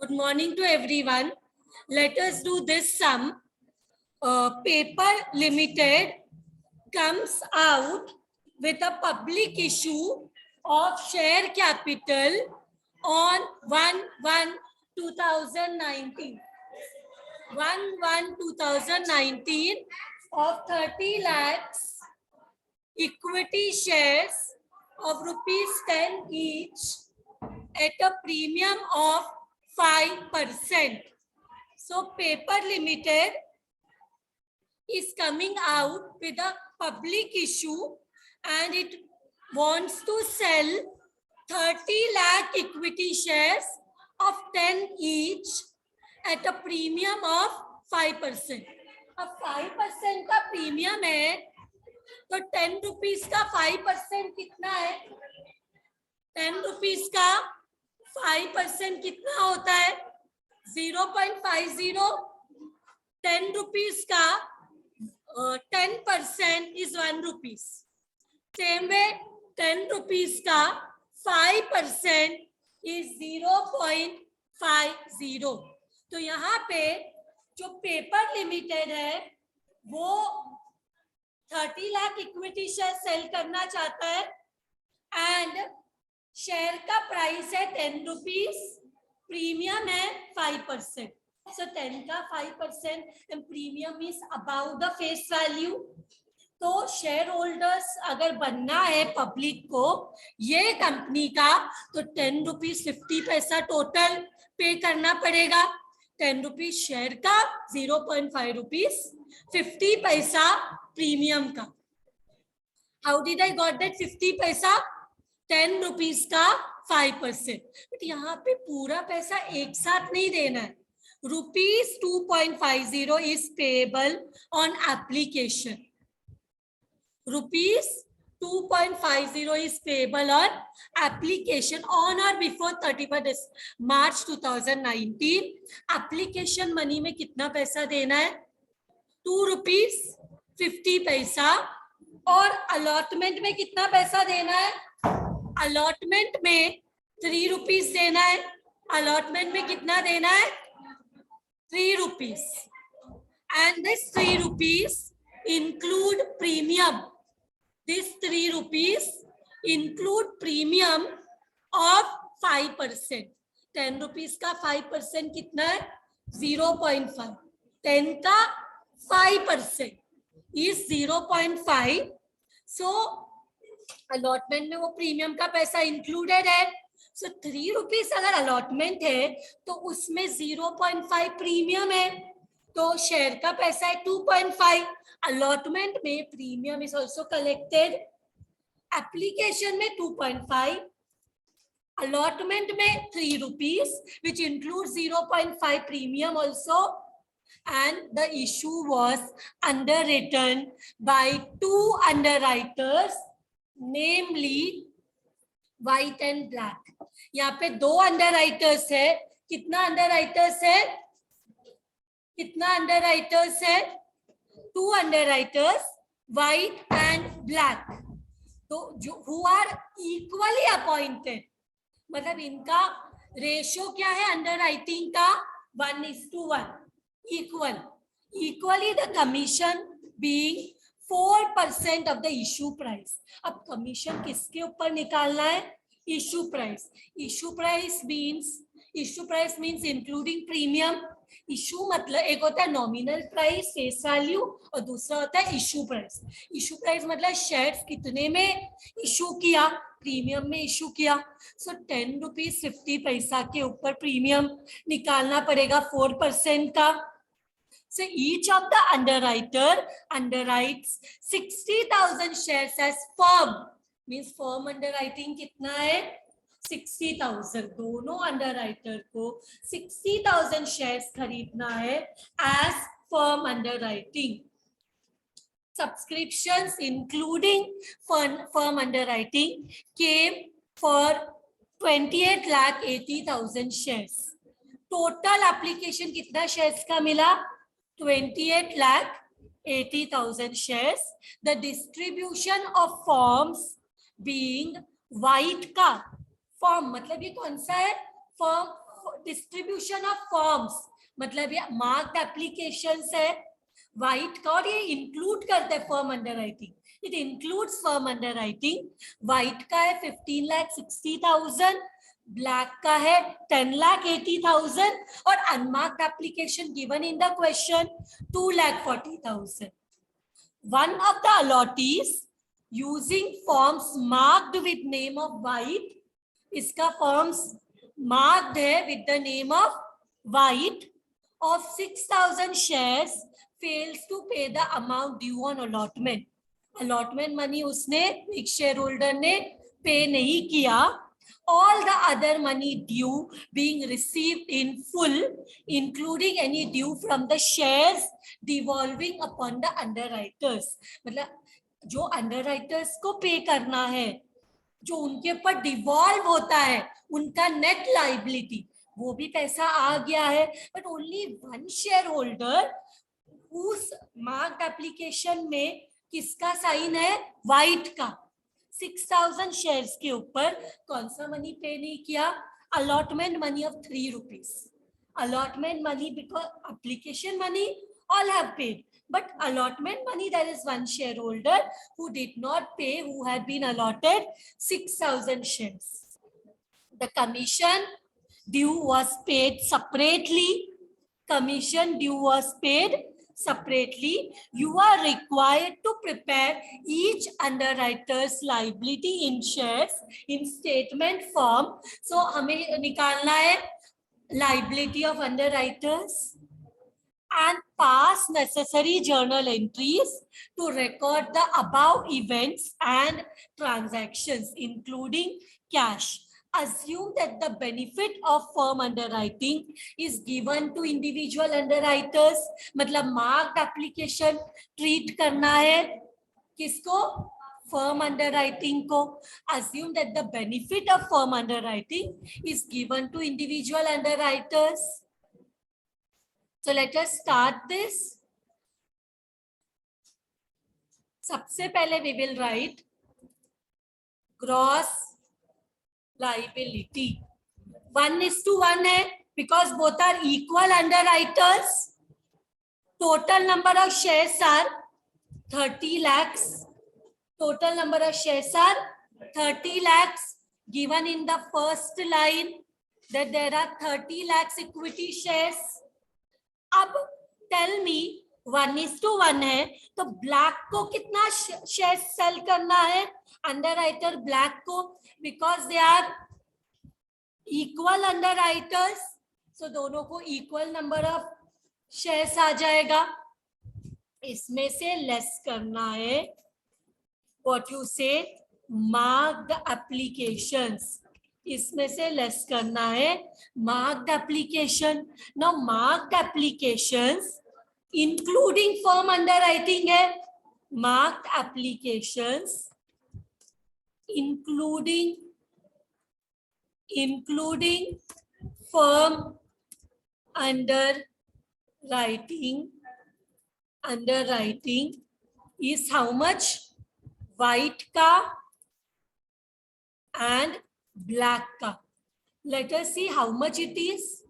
Good morning to everyone. Let us do this sum. Paper Limited comes out with a public issue of share capital on 1/1/2019. 1/1/2019 of 30 lakhs equity shares of rupees 10 each at a premium of 5%. So Paper Limited is coming out with a public issue and it wants to sell 30 lakh equity shares of 10 each at a premium of 5%. अब 5% का premium है तो 10 rupees का 5% कितना है? 10 rupees का 5% कितना होता है? 0.50. 10 रुपीज का 10% is 1 rupees. Same way 10 rupees का 5% is 0.50. तो यहाँ पे जो पेपर लिमिटेड है वो 30 लाख इक्विटी शेयर सेल करना चाहता है एंड शेयर का प्राइस है 10 रुपीज, प्रीमियम है 5%. So 10 का 5% and premium is above the face value. तो शेयर होल्डर्स अगर बनना है पब्लिक को ये कंपनी का तो 10 रुपीज 50 पैसा टोटल पे करना पड़ेगा. 10 रुपीज शेयर का, 0.5 रुपीज 50 पैसा प्रीमियम का. How did I got that 50 पैसा? 10 रुपीज का 5%. बट यहाँ पे पूरा पैसा एक साथ नहीं देना है. Rupees 2.50 is payable on application. Rupees 2.50 is payable on application on or before 31st March 2019. Application money में कितना पैसा देना है? 2 रुपीज 50 पैसा. और अलॉटमेंट में कितना पैसा देना है? अलॉटमेंट में 3 रुपीज देना है. अलॉटमेंट में कितना देना है? 3 rupees. And this 3 rupees include premium. This 3 rupees include premium of 5%. 10 rupees का 5% कितना है? 0.5. 10 का 5% is 0.5. So allotment में वो प्रीमियम का पैसा included है. So 3 रुपीज अगर अलॉटमेंट है तो उसमें 0.5 प्रीमियम है तो शेयर का पैसा है 2.5. अलॉटमेंट में premium is also collected. Application में 2.5, अलॉटमेंट में 3 rupees which include 0.5 premium also. And the issue was underwritten by 2 underwriters, namely White and Black. यहाँ पे 2 अंडरराइटर्स है. कितना अंडरराइटर्स है? कितना अंडरराइटर्स है? 2 अंडरराइटर्स, White and Black. तो जो who are equally appointed, मतलब इनका रेशियो क्या है अंडरराइटिंग का? 1:1. Equal. Equally the commission being 4% of the issue price. अब कमीशन किसके ऊपर निकालना है? Issue price. Issue price means including premium. Issue मतलब एक होता है नॉमिनल प्राइस फेस वैल्यू और दूसरा होता है इशू प्राइस. इशू प्राइस मतलब शेयर्स कितने में इशू किया, प्रीमियम में इशू किया. सो 10 रुपीज 50 पैसा के ऊपर प्रीमियम निकालना पड़ेगा 4% का. So each of the underwriter underwrites 60,000 shares as firm. Means firm underwriting कितना है? 60,000. दोनों underwriter को 60,000 shares खरीदना है as firm underwriting. Subscriptions including firm underwriting came for 28,80,000 shares. Total application कितना shares का मिला? 28,80,000 shares. The distribution of forms being White का फॉर्म मतलब ये कौन सा है? फॉर्म डिस्ट्रीब्यूशन ऑफ फॉर्म्स, मतलब ये मार्क्ड एप्लीकेशंस है व्हाइट का, और ये इंक्लूड करता है firm under writing, it includes firm under writing. White का है 15,60,000, ब्लैक का है 10,80,000, और unmarked application given in the question 2,40,000. One of the allottees using forms marked with name of white, इसका forms marked है with the name of white, of 6,000 shares fails to pay the amount due on allotment. Allotment money उसने एक shareholder ने pay नहीं किया. All the other money due being received in full, including any due from the shares devolving upon the underwriters. मतलब जो underwriters को पे करना है, जो उनके ऊपर डिवॉल्व होता है, उनका नेट लाइबिलिटी, वो भी पैसा आ गया है. But only one share holder उस मार्क्ड एप्लीकेशन में किसका साइन है? व्हाइट का. 6,000 शेयर्स के ऊपर कौन सा मनी पे नहीं किया? Allotment money of 3 rupees. Allotment money, because application money all have paid, but allotment money, there is one shareholder who did not pay, who had been allotted 6,000 shares. The commission due was paid separately. Commission due was paid separately. You are required to prepare each underwriter's liability in shares in statement form. So हमें निकालना है liability of underwriters and pass necessary journal entries to record the above events and transactions, including cash. Assume that the benefit of firm underwriting is given to individual underwriters. मतलब marked application treat करना है किसको? Firm underwriting को. Assume that the benefit of firm underwriting is given to individual underwriters. So let us start this. सबसे पहले we will write gross liability. 1:1 है because both are equal underwriters. Total number of shares are 30 lakhs. Total number of shares are 30 lakhs, given in the first line that there are 30 lakhs equity shares. अब tell me 1:1 है तो black को कितना share sell करना है? Underwriter black को, because they are equal underwriters, so दोनों को इक्वल नंबर ऑफ शेयर्स आ जाएगा. इसमें से लेस करना है what you say marked applications. इसमें से लेस करना है marked application. Now marked applications including firm underwriting है. Marked applications including firm underwriting is how much? White का and black का. Let us see how much it is.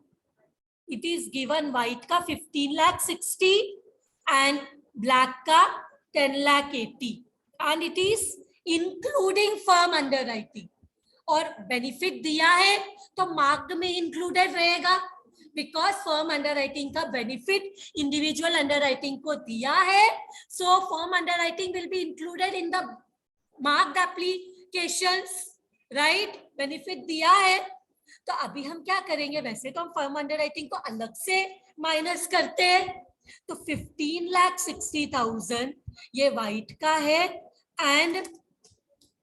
It is given white का 15,60,000 and black का 10,80,000, and it is including firm underwriting. और benefit दिया है तो marked में included रहेगा, बिकॉज फर्म अंडरराइटिंग का बेनिफिट इंडिविजुअल अंडरराइटिंग को दिया है. So firm underwriting will be included in the marked applications, right? Benefit दिया है तो अभी हम क्या करेंगे? वैसे तो हम फर्म अंडरराइटिंग को अलग से माइनस करते हैं. तो 15,60,000 ये व्हाइट का है एंड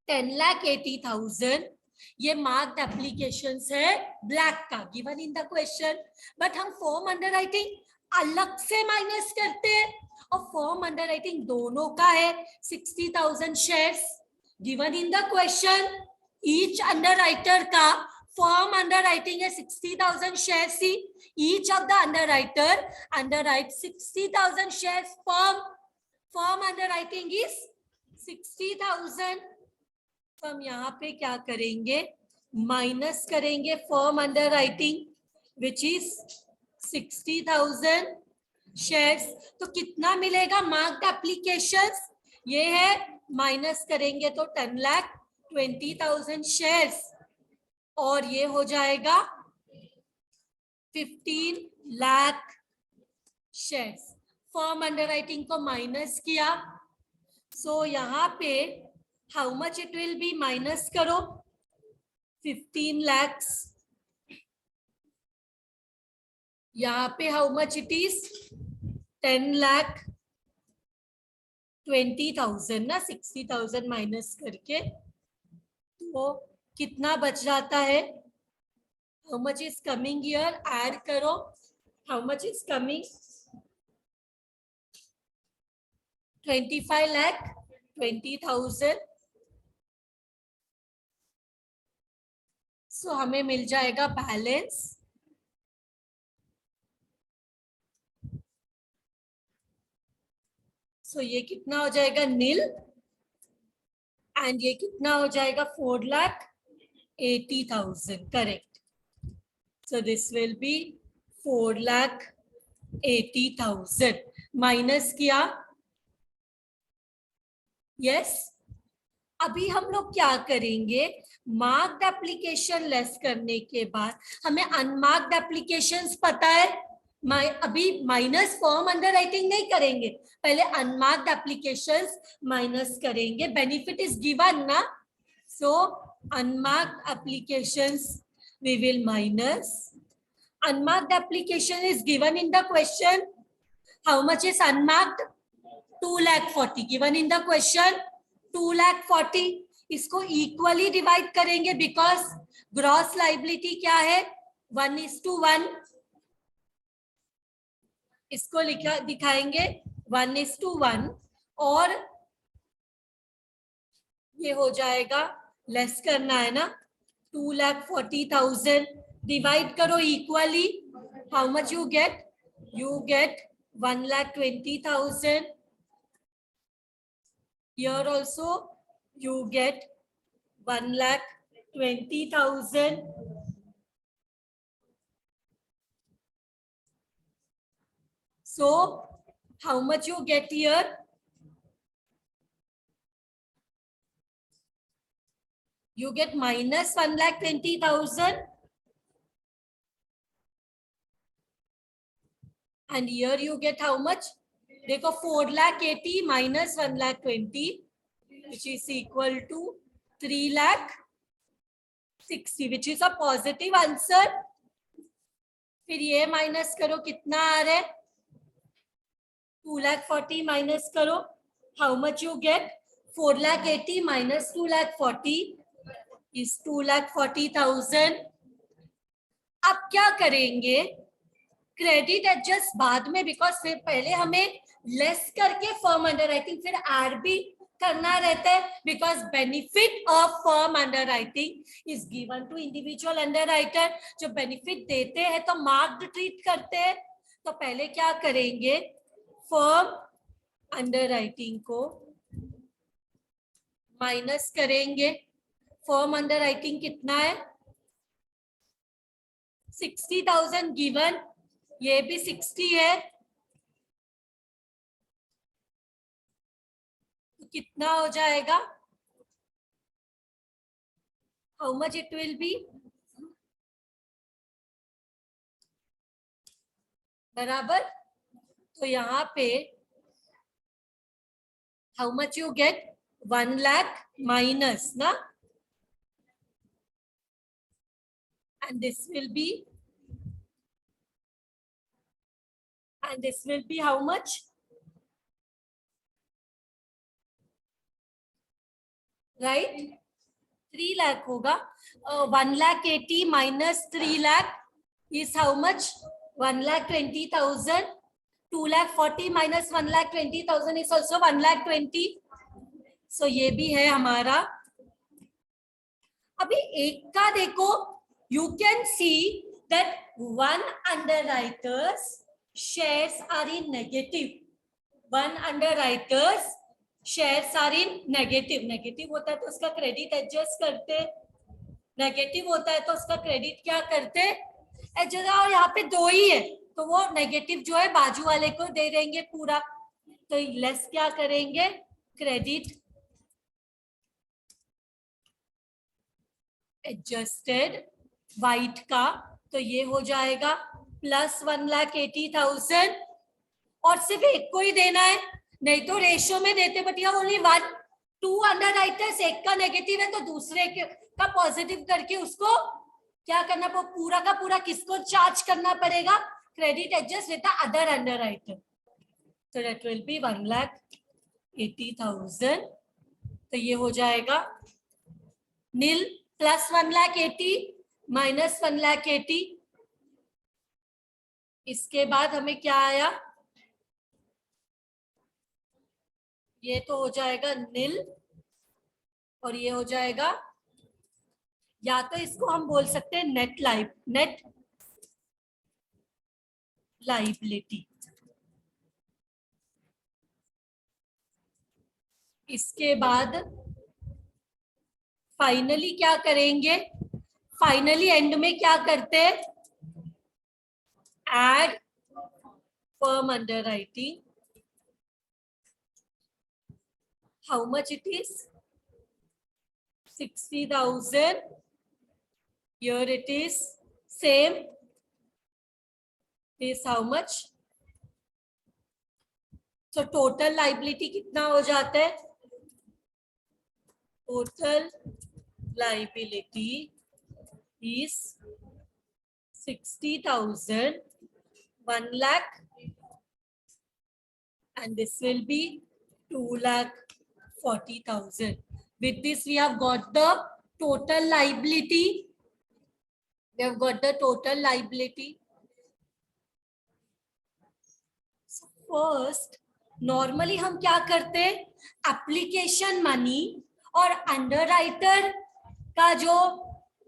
10,80,000 ये मार्क्ड एप्लीकेशंस है ब्लैक का, given in the question. But हम फॉर्म अंडरराइटिंग अलग से माइनस करते हैं, और फॉर्म अंडरराइटिंग दोनों का है 60,000 shares, given in the question. Each underwriter का फॉर्म अंडरराइटिंग है 60,000 shares he. Each of the underwriter underwrite 60,000 shares. Form underwriting is 60,000. तो हम यहाँ पे क्या करेंगे? माइनस करेंगे firm underwriting. Which is 60,000 shares. तो कितना मिलेगा मार्क्ड एप्लीकेशंस? ये है, माइनस करेंगे तो 10,20,000 शेयर्स, और ये हो जाएगा 15 लाख शेयर्स। फर्म अंडरराइटिंग को माइनस किया, सो यहाँ पे how much it will be, minus करो 15 lakhs, यहाँ पे हाउ मच इट इज 10,20,000 ना, 60,000 माइनस करके तो कितना बच जाता है? How much is coming here, add करो, हाउ मच इज कमिंग 25,20,000। सो हमें मिल जाएगा बैलेंस सो ये कितना हो जाएगा नील, एंड ये कितना हो जाएगा 4,80,000, correct. So this will be 4,80,000 minus किया, यस। अभी हम लोग क्या करेंगे, मार्क्ड एप्लीकेशन लेस करने के बाद हमें अनमार्क्ड एप्लीकेशंस पता है, अभी माइनस फॉर्म अंडरराइटिंग नहीं करेंगे, पहले अनमार्क्ड एप्लीकेशंस माइनस करेंगे, बेनिफिट इज गिवन ना, so unmarked applications we will minus. Unmarked application is given in the question, how much is unmarked 2,40,000 given in the question, 2,40,000। इसको equally divide करेंगे because gross liability क्या है 1:1, इसको लिखा दिखाएंगे 1:1, और ये हो जाएगा, लेस करना है ना, 2,40,000 डिवाइड करो equally, how much you gate 1,20,000, here also you get 1,20,000. So how much you get here? You get minus 1,20,000, and here you get how much? देखो 4,80,000 minus 1,20,000 which is equal to 3,60,000 which is a positive answer. फिर ये minus करो, कितना आ रहा है 2,40,000 minus करो, how much you gate 4,80,000 minus 2,40,000 is 2,40,000. अब क्या करेंगे, क्रेडिट एडजस्ट बाद में, बिकॉज फिर पहले हमें लेस करके फर्म अंडरराइटिंग फिर आर भी करना रहता है, because benefit of firm underwriting is given to individual underwriter. जो बेनिफिट देते हैं तो मार्क्ड ट्रीट करते हैं, तो पहले क्या करेंगे, फर्म अंडरराइटिंग को माइनस करेंगे। फर्म अंडरराइटिंग कितना है 60,000 गिवन, ये भी 60 है, तो कितना हो जाएगा, how much it will be, बराबर। तो यहाँ पे how much you gate 1 lakh minus ना, and this will be how much, right 3 lakh होगा, 1,80,000 minus 3 lakh is how much 1,20,000, 2,40,000 minus 1,20,000 is also 1,20,000, so ये भी है हमारा। अभी एक का देखो, you can see that one underwriter's shares are in negative, one underwriter's shares are in negative, negative होता है तो उसका क्रेडिट एडजस्ट करते, नेगेटिव होता है तो उसका क्रेडिट क्या करते और यहाँ पे 2 ही है, तो वो नेगेटिव जो है बाजू वाले को दे देंगे पूरा, तो लेस क्या करेंगे, क्रेडिट एडजस्टेड वाइट का, तो ये हो जाएगा प्लस 1,80,000, और सिर्फ एक को ही देना है, नहीं तो रेशियो में देते, बट यहाँ ओनली 1 2 अंडर राइटर्स, एक का नेगेटिव है तो दूसरे का पॉजिटिव करके उसको क्या करना, पूरा का पूरा किसको चार्ज करना पड़ेगा, credit adjust with the other under writer, तो दैट विल बी 1,80,000, तो ये हो जाएगा नील, प्लस 1,80,000 माइनस 1,80,000, इसके बाद हमें क्या आया, ये तो हो जाएगा नील, और ये हो जाएगा, या तो इसको हम बोल सकते हैं नेट लाइबिलिटी। इसके बाद फाइनली क्या करेंगे, फाइनली एंड में क्या करते हैं, at firm underwriting, how much it is 60,000, here it is same, is how much, so total liability कितना हो जाता है, total liability is 60,000, 1 lakh, and this will be 2,40,000. With this we have got the total liability. We have got the total liability. So first, normally हम क्या करते हैं, application money और underwriter का जो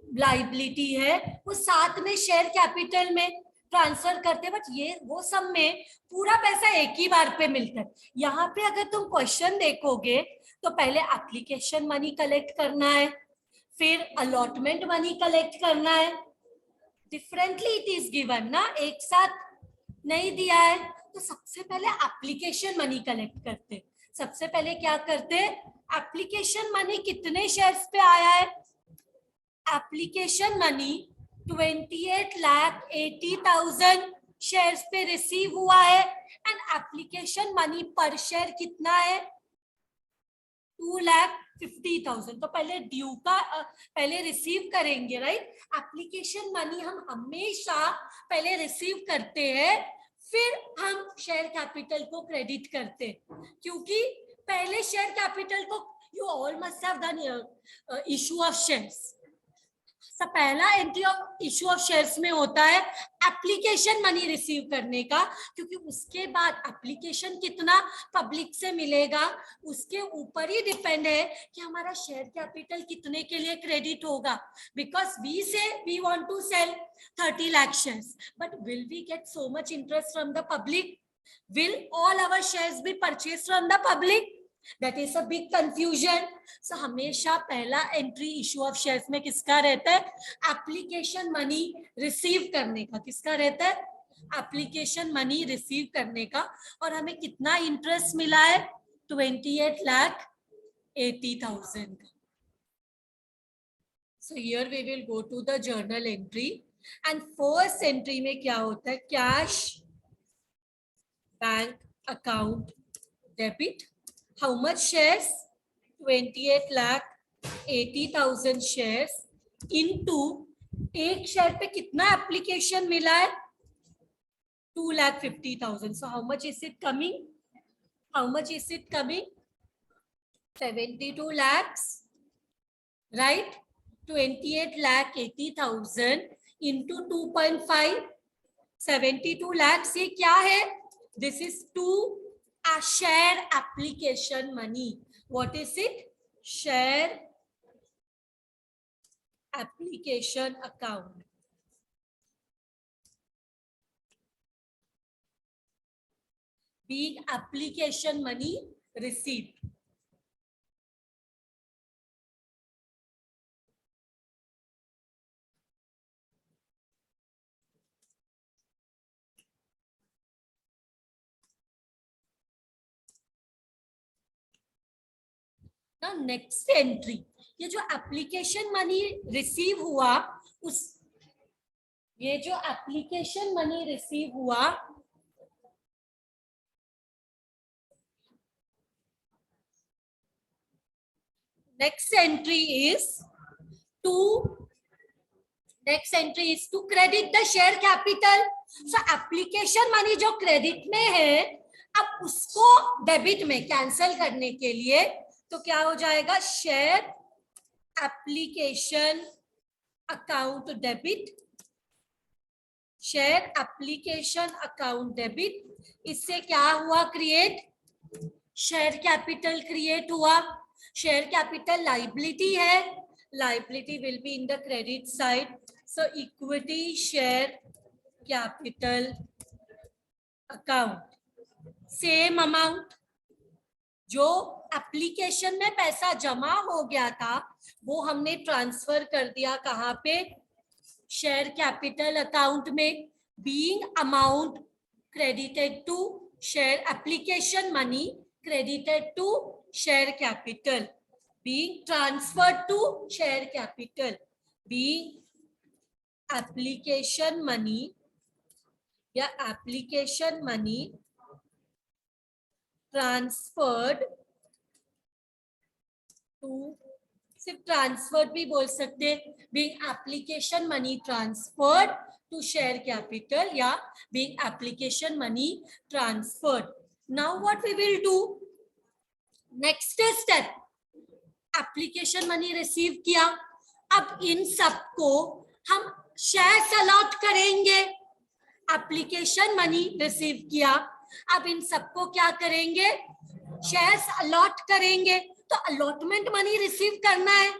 लाइबिलिटी है वो साथ में शेयर कैपिटल में ट्रांसफर करते, बट ये वो सब में पूरा पैसा एक ही बार पे मिलता है। यहाँ पे अगर तुम क्वेश्चन देखोगे तो पहले एप्लीकेशन मनी कलेक्ट करना है, फिर अलॉटमेंट मनी कलेक्ट करना है, डिफरेंटली इट इज गिवन ना, एक साथ नहीं दिया है, तो सबसे पहले एप्लीकेशन मनी कलेक्ट करते। सबसे पहले क्या करते, एप्लीकेशन मनी कितने शेयर्स पे आया है, एप्लीकेशन मनी 28,80,000 शेयर्स पे रिसीव हुआ है, एंड एप्लीकेशन मनी पर शेयर कितना है 2,50,000, तो पहले ड्यू का पहले रिसीव करेंगे, राइट, एप्लीकेशन मनी हम हमेशा पहले रिसीव करते हैं, फिर हम शेयर कैपिटल को क्रेडिट करते, क्योंकि पहले शेयर कैपिटल को you all must have done issue of shares, सब पहला entry of issue of shares में होता है एप्लीकेशन मनी रिसीव करने का, क्योंकि उसके बाद एप्लीकेशन कितना पब्लिक से मिलेगा उसके ऊपर ही डिपेंड है कि हमारा शेयर कैपिटल कितने के लिए क्रेडिट होगा, because we say we want to sell 30 lakh shares, but will we get so much interest from the public, will all our shares be purchased from the public, that is a big confusion. So हमेशा पहला entry issue of shares में किसका रहता है, application money receive करने का, किसका रहता है, एप्लीकेशन मनी रिसीव करने का, और हमें कितना इंटरेस्ट मिला है 28,80,000 का। So here we will go to the journal entry, and first entry में क्या होता है, cash bank account debit, how much shares 28,80,000 shares into एक शेयर पे कितना एप्लीकेशन मिला है 2,50,000, so how much is it coming, 72 lakhs, right, 28,80,000 into 2.5, 72 lakhs, ये क्या है, this is to a share application money. What is it? Share application account. Being application money received. ना next entry, ये जो एप्लीकेशन मनी रिसीव हुआ उस, ये जो एप्लीकेशन मनी रिसीव हुआ next entry is to credit the share capital. So application money जो credit में है, अब उसको डेबिट में कैंसिल करने के लिए तो क्या हो जाएगा, share application account debit, share application account debit. इससे क्या हुआ क्रिएट, शेयर कैपिटल क्रिएट हुआ। शेयर कैपिटल लाइबिलिटी है, liability will be in the credit side, so equity share capital account, same amount जो एप्लीकेशन में पैसा जमा हो गया था वो हमने ट्रांसफर कर दिया कहाँ पे, शेयर कैपिटल अकाउंट में, being amount credited to share application money credited to share capital, being transferred to share capital, being application money या application money transferred to, सिर्फ ट्रांसफर्ड भी बोल सकते, being application money transferred to share capital या being application money transferred. Now what we will do, next step, application money receive किया, अब इन सबको हम शेयर्स अलॉट करेंगे। एप्लीकेशन मनी रिसीव किया, अब इन सबको क्या करेंगे, शेयर्स अलॉट करेंगे। तो अलॉटमेंट मनी रिसीव करना है,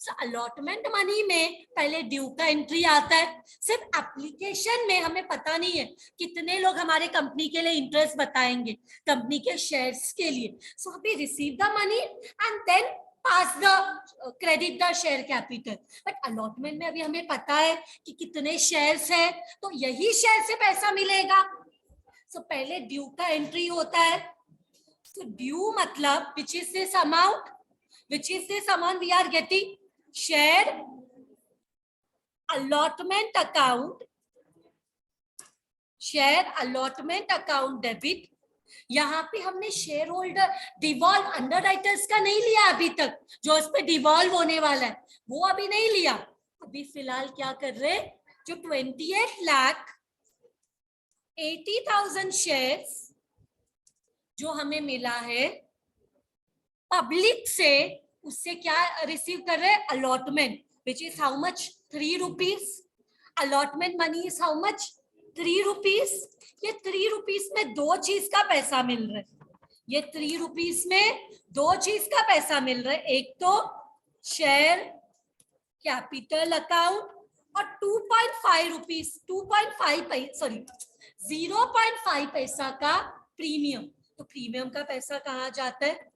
सो अलॉटमेंट मनी में पहले ड्यू का एंट्री आता है। सिर्फ एप्लीकेशन में हमें पता नहीं है कितने लोग हमारे कंपनी के लिए इंटरेस्ट बताएंगे कंपनी के शेयर्स के लिए, so we receive the money and then pass the credit the share capital. But allotment में अभी हमें पता है कि कितने शेयर्स है, तो यही शेयर से पैसा मिलेगा। सो पहले ड्यू का एंट्री होता है। So due मतलब which is this amount we are getting, share allotment account, share allotment account debit। यहाँ पे हमने share holder devolve under writers का नहीं लिया अभी तक, जो उस पे डिवॉल्व होने वाला है वो अभी नहीं लिया। अभी फिलहाल क्या कर रहे, जो 28,80,000 शेयर्स जो हमें मिला है पब्लिक से, उससे क्या रिसीव कर रहे हैं, allotment, which is how much, 3 rupees. Allotment money is how much, 3 rupees. ये 3 रुपीज में दो चीज का पैसा मिल रहा है, ये 3 रुपीज में दो चीज का पैसा मिल रहा है, एक तो शेयर कैपिटल अकाउंट और 2.5 रुपीज, 0.5 पैसा का प्रीमियम। तो प्रीमियम का पैसा कहाँ जाता है,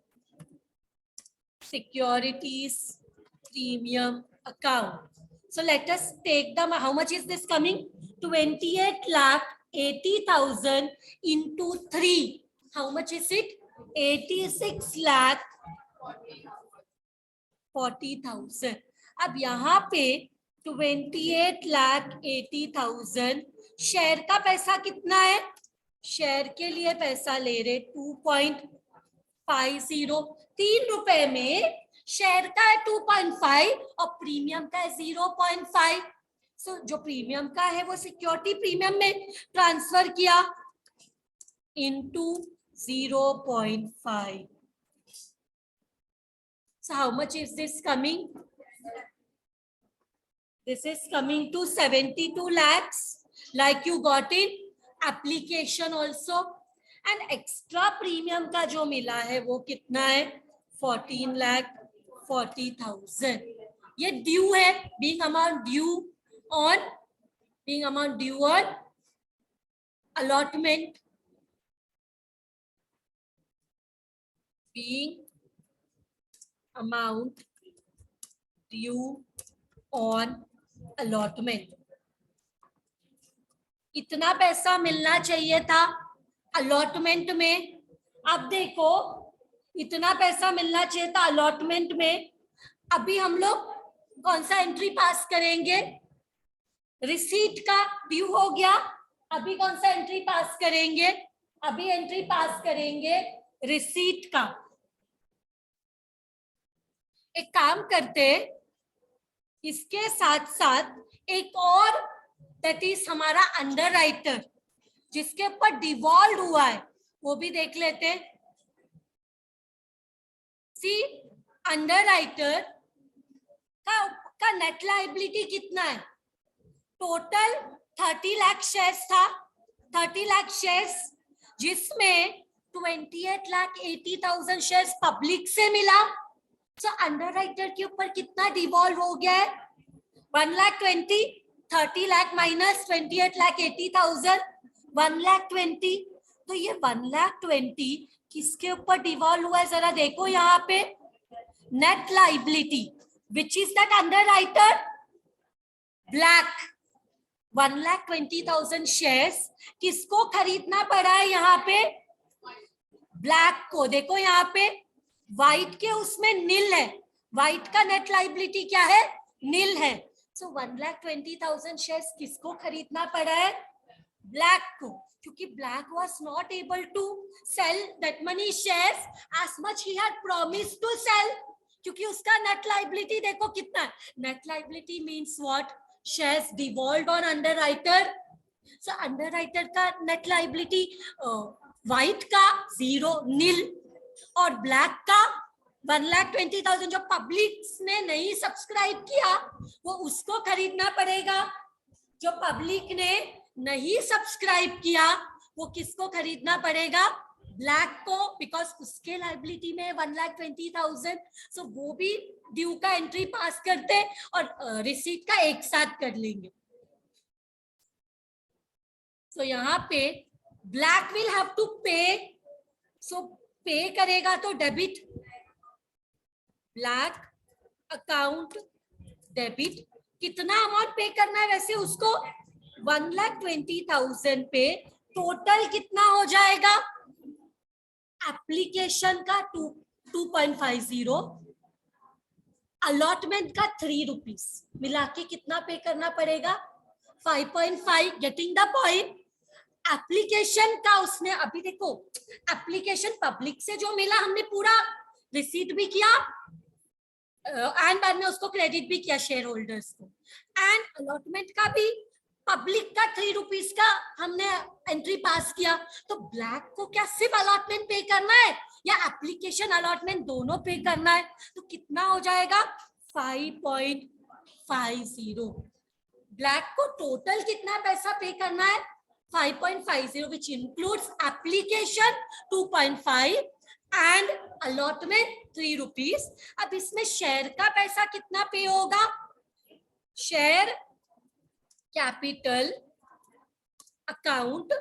securities premium account. So let us take the, how much is this coming, 28,80,000 into 3, how much is it, 86,40,000। अब यहाँ पे 28,80,000 शेयर का पैसा कितना है, शेयर के लिए पैसा ले रहे 2.50, 3 रुपए में शेयर का है 2.5 और प्रीमियम का है 0.5। सो जो प्रीमियम का है वो सिक्योरिटी प्रीमियम में ट्रांसफर किया into 0.5। So how much is this coming? This is coming to 72 lakhs, like you got in application also। And extra premium का जो मिला है वो कितना है, 14,40,000। ये ड्यू है, being amount due on allotment, being amount due on allotment। इतना पैसा मिलना चाहिए था अलॉटमेंट में। अब देखो इतना पैसा मिलना चाहिए था अलॉटमेंट में। अभी हम लोग कौन सा एंट्री पास करेंगे? रिसीट का ड्यू हो गया, अभी कौन सा एंट्री पास करेंगे? अभी एंट्री पास करेंगे रिसीट का। एक काम करते, इसके साथ साथ एक और, दैट इज हमारा अंडरराइटर, जिसके ऊपर डिवॉल्व हुआ है, वो भी देख लेते। सी, अंडरराइटर का नेट लायबिलिटी कितना है? टोटल 30 लाख शेयर्स था, 30 लाख शेयर्स, जिसमें 28,80,000 शेयर्स पब्लिक से मिला। सो अंडरराइटर के ऊपर कितना डिवॉल्व हो गया है? 1,20,000, 30 लाख माइनस 28,80,000, 1,20,000। तो ये 1,20,000 किसके ऊपर डिवॉल्व हुआ है? जरा देखो यहाँ पे, net liability, which is that underwriter? Black. 1,20,000 shares किसको खरीदना पड़ा है यहाँ पे? ब्लैक को। देखो यहाँ पे व्हाइट के उसमें नील है, व्हाइट का नेट लाइबिलिटी क्या है? नील है। सो 1,20,000 शेयर्स किसको खरीदना पड़ा है? ब्लैक को, क्योंकि black was not able to sell that many shares as much he had promised to sell, क्योंकि उसका नेट लाइबिलिटी देखो कितना है। Net liability means what? Shares devolved on underwriter. So underwriter का नेट लाइबिलिटी व्हाइट का 0 नील, और black का 1,20,000 जो पब्लिक ने नहीं सब्सक्राइब किया वो उसको खरीदना पड़ेगा। जो पब्लिक ने नहीं सब्सक्राइब किया वो किसको खरीदना पड़ेगा? ब्लैक को, बिकॉज उसके लाइबिलिटी में 1,20,000। सो वो भी ड्यू का एंट्री पास करते और रिसीट का एक साथ कर लेंगे। सो यहाँ पे ब्लैक विल हैव टू पे, सो पे करेगा तो डेबिट, ब्लैक अकाउंट डेबिट। कितना अमाउंट पे करना है वैसे उसको? 1,20,000 पे टोटल कितना हो जाएगा? एप्लीकेशन का 2.50, अलॉटमेंट का 3 रुपीज, मिला के कितना पे करना पड़ेगा? 5.5। Getting the point? एप्लीकेशन का उसने, अभी देखो एप्लीकेशन पब्लिक से जो मिला हमने पूरा रिसीट भी किया एंड बाद में उसको क्रेडिट भी किया शेयर होल्डर्स को, एंड अलॉटमेंट का भी पब्लिक का 3 रुपीज का हमने एंट्री पास किया। तो ब्लैक को क्या सिर्फ अलॉटमेंट पे करना है या एप्लीकेशन अलॉटमेंट दोनों पे करना है? तो कितना हो जाएगा? 5.50। ब्लैक को टोटल कितना पैसा पे करना है? 5.50, which includes application 2.5 and allotment 3 rupees। अब इसमें शेयर का पैसा कितना पे होगा? शेयर कैपिटल अकाउंट,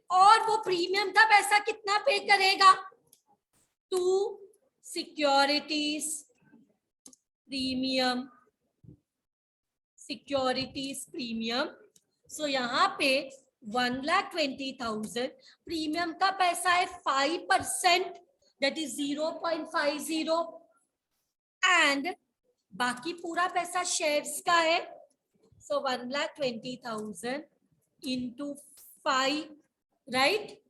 और वो प्रीमियम का पैसा कितना पे करेगा? 2 सिक्योरिटीज प्रीमियम, सिक्योरिटीज प्रीमियम। सो यहाँ पे 1,20,000 प्रीमियम का पैसा है 5%, दैट इज 0.50, एंड बाकी पूरा पैसा शेयर्स का है। सो 1,20,000 इंटू 5, राइट?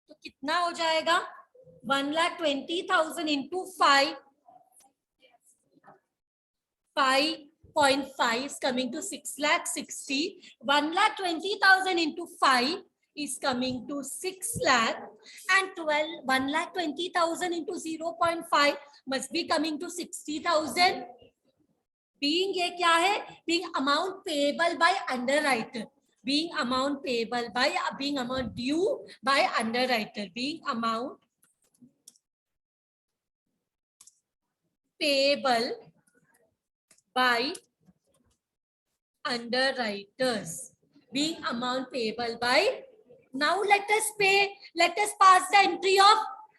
तो कितना हो जाएगा? 1,20,000 into 5, 5.5 is coming to 6,60,000. 1,20,000 into 5 is coming to 6 lakh, and 1,20,000 into 0.5 must be coming to 60,000. Being ये क्या है? Being amount payable by underwriter. Being amount payable by, being amount due by underwriter. Being amount payable by underwriters, being amount payable by. Now let us pay, let us pass the entry of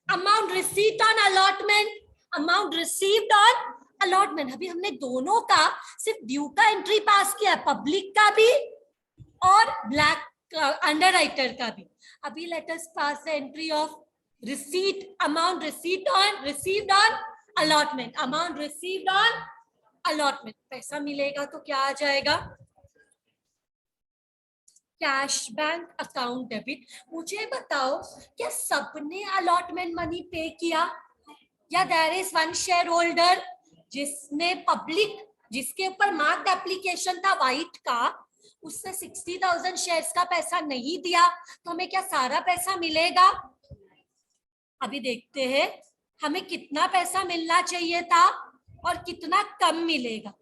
amount received on allotment, amount received on allotment। अभी हमने दोनों का सिर्फ due का entry पास किया, public का भी और ब्लैक अंडरराइटर का भी। अभी let us pass the entry of amount received on allotment, amount received on allotment, पैसा मिलेगा तो क्या आ जाएगा, कैश बैंक अकाउंट डेबिट। मुझे बताओ क्या सबने अलॉटमेंट मनी पे किया, या there is one shareholder जिसने पब्लिक, जिसके ऊपर मार्क्ड एप्लीकेशन था वाइट का, उसने 60,000 शेयर्स का पैसा नहीं दिया, तो हमें क्या सारा पैसा मिलेगा? अभी देखते हैं हमें कितना पैसा मिलना चाहिए था और कितना कम मिलेगा।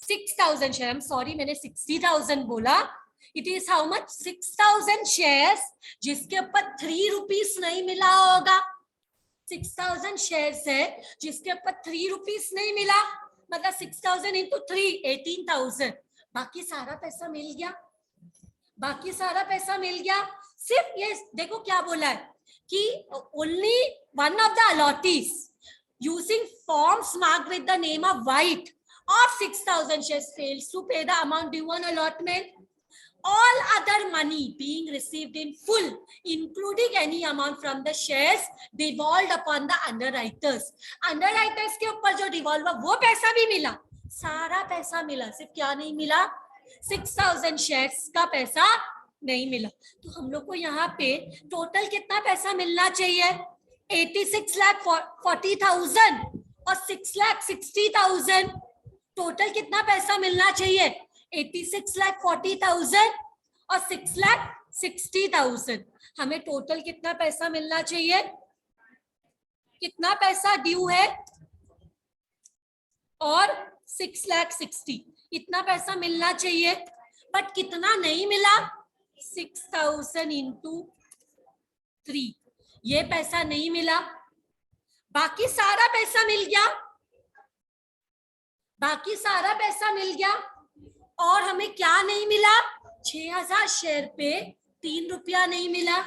6,000 शेयर, आई एम सॉरी मैंने 60,000 बोला, it is how much, 6,000 shares जिसके ऊपर 3 रुपीस नहीं मिला होगा। 6,000 शेयर्स है जिसके ऊपर 3 रुपीस नहीं मिला, मतलब 6,000 इंटू 3 18,000, बाकी सारा पैसा मिल गया, बाकी सारा पैसा मिल गया। सिर्फ ये देखो क्या बोला है कि only one of the allottees using forms marked with the name of white of 6,000 shares fails to pay the amount due on allotment. All other money being received in full, including any amount from the shares, devolved upon the underwriters. Underwriters के ऊपर जो devolve वो पैसा भी मिला, सारा पैसा मिला, सिर्फ क्या नहीं मिला, 6,000 shares का पैसा नहीं मिला। तो हम लोग को यहाँ पे टोटल कितना पैसा मिलना चाहिए, 86,40,000 और 6,60,000, टोटल कितना पैसा मिलना चाहिए, 86,40,000 और 6,60,000। हमें टोटल कितना पैसा मिलना चाहिए, कितना पैसा ड्यू है और 6,60,000, इतना पैसा मिलना चाहिए, बट कितना नहीं मिला, 6,000 इंटू 3, ये पैसा नहीं मिला। बाकी सारा पैसा मिल गया, बाकी सारा पैसा मिल गया, और हमें क्या नहीं मिला, 6,000 शेयर पे 3 रुपया नहीं मिला।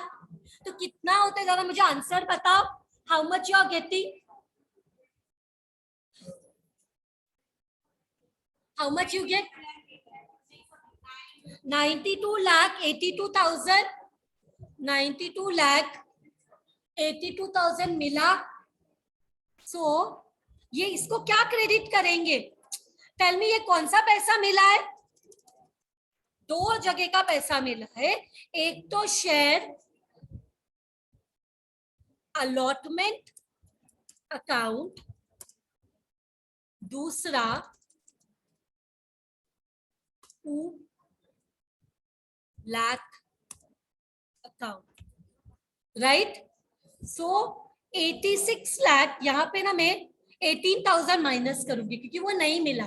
तो कितना होता है, जरा मुझे आंसर बताओ, how much you are getting, how much you get, 92,82,000, 92,82,000 मिला। सो ये इसको क्या क्रेडिट करेंगे, टेल मी, ये कौन सा पैसा मिला है, दो जगह का पैसा मिला है, एक तो शेयर अलॉटमेंट अकाउंट, दूसरा 2 लाख अकाउंट, राइट। सो 86 लाख, यहाँ पे ना मैं 18,000 माइनस करूंगी क्योंकि वो नहीं मिला,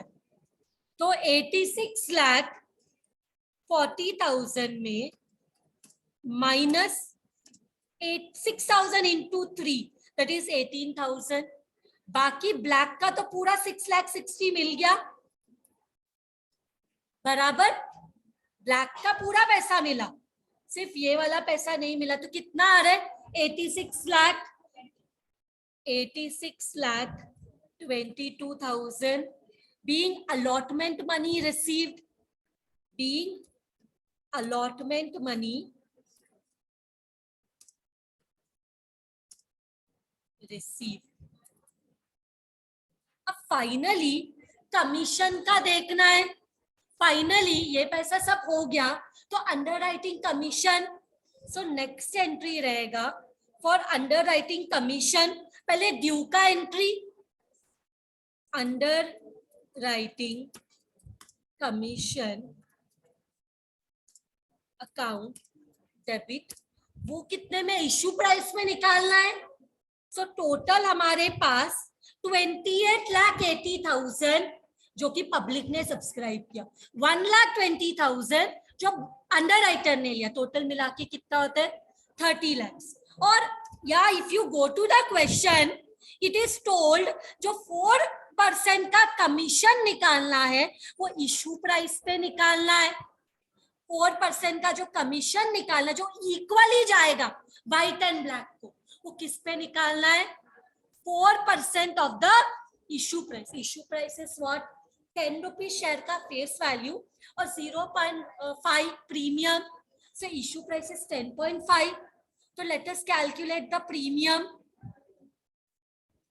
तो 86,40,000 में माइनस 6,000 इंटू 3 दैट इज 18,000, बाकी ब्लैक का तो पूरा 6,60,000 मिल गया, बराबर, ब्लैक का पूरा पैसा मिला, सिर्फ ये वाला पैसा नहीं मिला। तो कितना आ रहा है, 86,22,000 being allotment money received, being allotment money received। अब फाइनली कमीशन का देखना है, फाइनली ये पैसा सब हो गया तो underwriting commission, so next entry रहेगा फॉर अंडरराइटिंग कमीशन, पहले ड्यू का entry, under writing commission account debit, वो कितने में, इश्यू प्राइस में निकालना है। सो टोटल हमारे पास 28,80,000 जो कि पब्लिक ने सब्सक्राइब किया, 1,20,000 जो अंडर राइटर ने लिया, टोटल मिला के कितना होता है 30 लाख। और या if you go to the question, it is told जो 4% का कमीशन निकालना है वो इशू प्राइस पे निकालना है। 4% का जो कमीशन निकालना जो इक्वली जाएगा व्हाइट एंड ब्लैक को, वो किस पे निकालना है, 4% of the issue price. Issue price is what, 10 rupees share का फेस वैल्यू और 0.5 प्रीमियम, से इशू प्राइस इज 10.5। तो let us calculate the premium.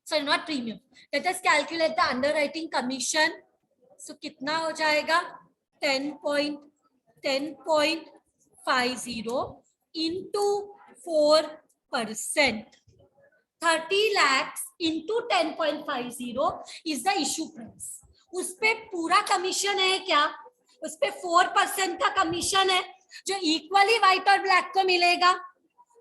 Sorry, not premium. Let us calculate the underwriting commission. So कितना हो जाएगा? 10.50 into 4%. 30 lakhs into 10.50 is the issue price. उस पे पूरा कमीशन है क्या? उस पे 4% का कमीशन है जो इक्वली व्हाइट और ब्लैक को मिलेगा.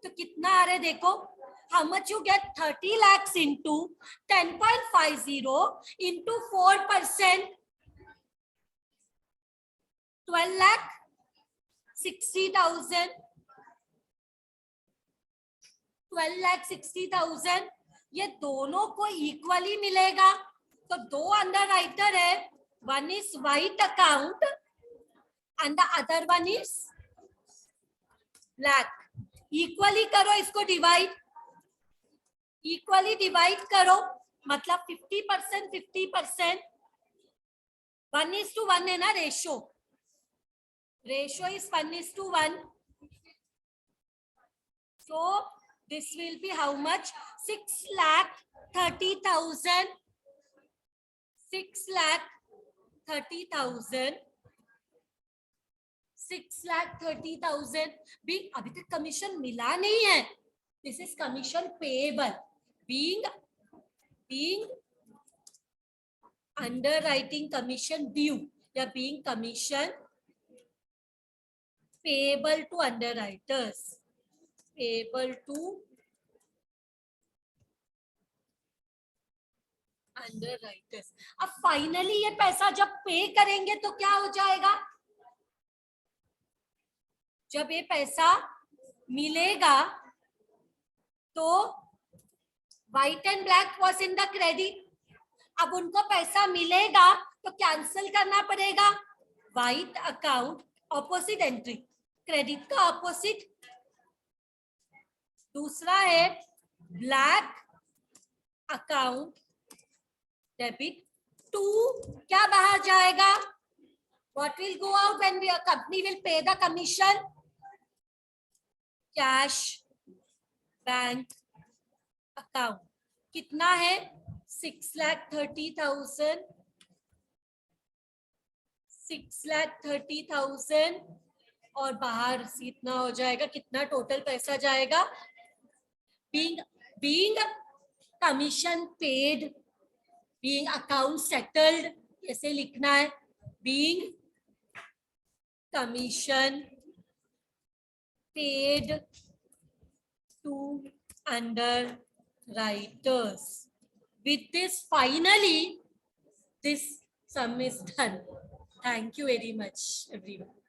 तो कितना आ रहा है देखो. How much you get? 30 lakhs into 10.50 into 4%. 12 lakh 60,000. 12 lakh 60,000. ये दोनों को इक्वली मिलेगा. तो दो अंडर राइटर है. One is white account and the other one is black. Equally करो इसको डिवाइड. इक्वली डिवाइड करो मतलब 50% 50%. 1:1 है ना ratio. Ratio is 1:1. So this will be how much? 6,30,000. 6,30,000. 6,30,000. भी अभी तक कमीशन मिला नहीं है. This is commission payable. Being underwriting commission due या being commission payable to underwriters. Payable to underwriters. अब फाइनली ये पैसा जब पे करेंगे तो क्या हो जाएगा? जब ये पैसा मिलेगा तो white and black was in the credit. अब उनको पैसा मिलेगा तो कैंसिल करना पड़ेगा. White account opposite entry. Credit का ऑपोजिट. दूसरा है ब्लैक अकाउंट डेबिट. टू क्या बाहर जाएगा? What will go out when the company will pay the commission? Cash bank account. कितना है? 6,30,000. 6,30,000 और बाहर कितना हो जाएगा? कितना टोटल पैसा जाएगा? Being commission paid, being account settled, ऐसे लिखना है. Being commission paid to underwriters. With this, finally, this sum is done. Thank you very much, everyone.